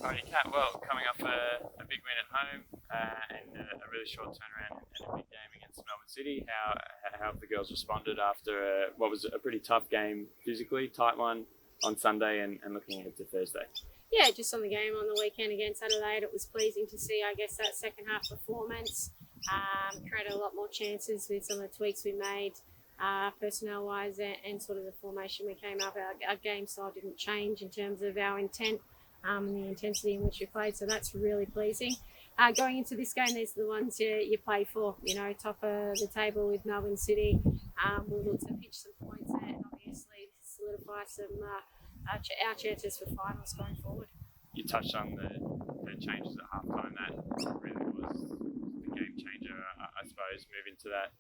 Alrighty, Kat. Well, coming off a big win at home and a really short turnaround and a big game against Melbourne City, how have the girls responded after what was a pretty tough game physically, tight one on Sunday and looking ahead to Thursday? Yeah, just on the game on the weekend against Adelaide, it was pleasing to see, I guess, that second half performance. Created a lot more chances with some of the tweaks we made personnel-wise and sort of the formation we came up. Our game style didn't change in terms of our intent and the intensity in which we played, so that's really pleasing. Going into this game, these are the ones you play for, top of the table with Melbourne City. We'll look to pitch some points there and obviously solidify our chances for finals going forward. You touched on the changes at halftime. That really was the game changer, I suppose, moving to that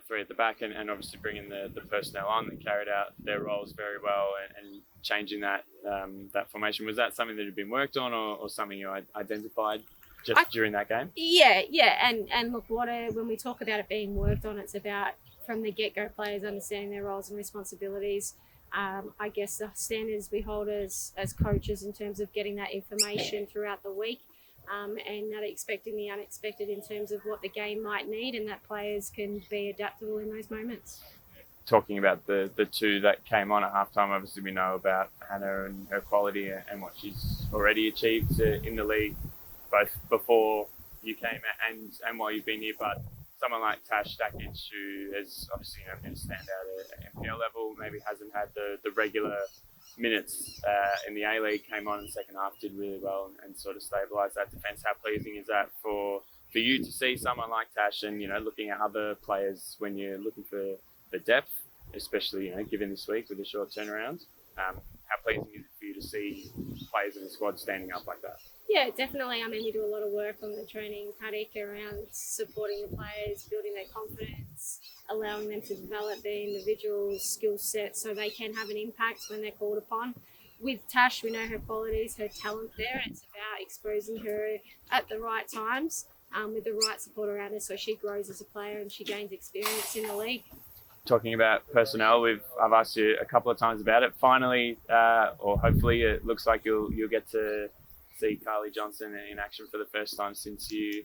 three at the back and obviously bringing the personnel on that carried out their roles very well and changing that formation. Was that something that had been worked on or something you identified during that game? Yeah, and look, when we talk about it being worked on, it's about from the get-go players understanding their roles and responsibilities. I guess the standards we hold as coaches in terms of getting that information throughout the week and not expecting the unexpected in terms of what the game might need and that players can be adaptable in those moments. Talking about the two that came on at halftime, obviously we know about Hannah and her quality and what she's already achieved in the league, both before you came and while you've been here, but someone like Tash Stakic, who has obviously been a standout at NPL level, maybe hasn't had the regular minutes in the A-League, came on in the second half, did really well and sort of stabilised that defence. How pleasing is that for you to see someone like Tash and, looking at other players when you're looking for the depth, especially, given this week with the short turnarounds? How pleasing is it for you to see players in the squad standing up like that? Yeah, definitely. We do a lot of work on the training paddock around supporting the players, building their confidence, allowing them to develop their individual skill set so they can have an impact when they're called upon. With Tash, we know her qualities, her talent there. It's about exposing her at the right times with the right support around her so she grows as a player and she gains experience in the league. Talking about personnel, I've asked you a couple of times about it. Finally, or hopefully, it looks like you'll get to see Carly Johnson in action for the first time since you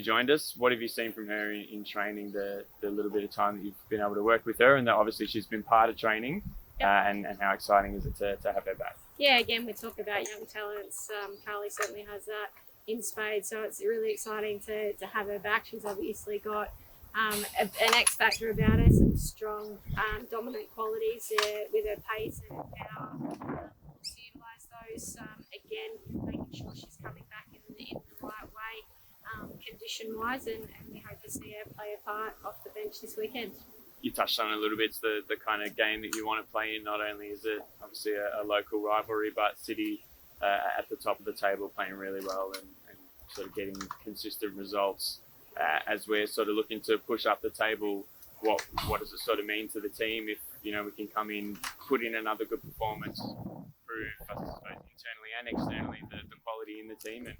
joined us. What have you seen from her in training, the little bit of time that you've been able to work with her, and that obviously she's been part of training? Yep. And how exciting is it to have her back? Yeah, again, we talk about young talents. Carly certainly has that in spades, so it's really exciting to have her back. She's obviously got an X factor about her, some strong, dominant qualities with her pace and her power. To utilise those, again, making sure she's coming back in the right way, condition-wise, and we hope to see her play a part off the bench this weekend. You touched on it a little bit. It's the kind of game that you want to play in. Not only is it obviously a local rivalry, but City at the top of the table playing really well and sort of getting consistent results. As we're sort of looking to push up the table, what does it sort of mean to the team if we can come in, put in another good performance, prove I suppose internally and externally the quality in the team, and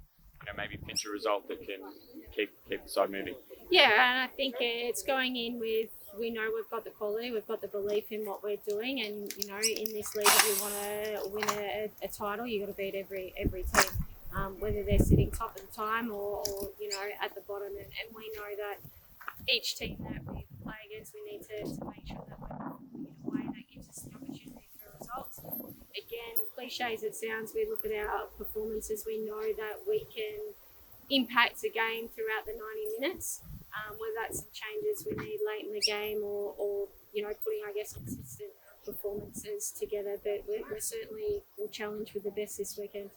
maybe pinch a result that can keep the side moving? Yeah, and I think it's going in with, we know we've got the quality, we've got the belief in what we're doing, and in this league, if you want to win a title, you've got to beat every team. Whether they're sitting top of the time or at the bottom, and we know that each team that we play against, we need to make sure that we're performing in a way that gives us the opportunity for results. Again, cliche as it sounds, we look at our performances, we know that we can impact the game throughout the 90 minutes, whether that's some changes we need late in the game or putting, I guess, consistent performances together, but we certainly will challenge with the best this weekend.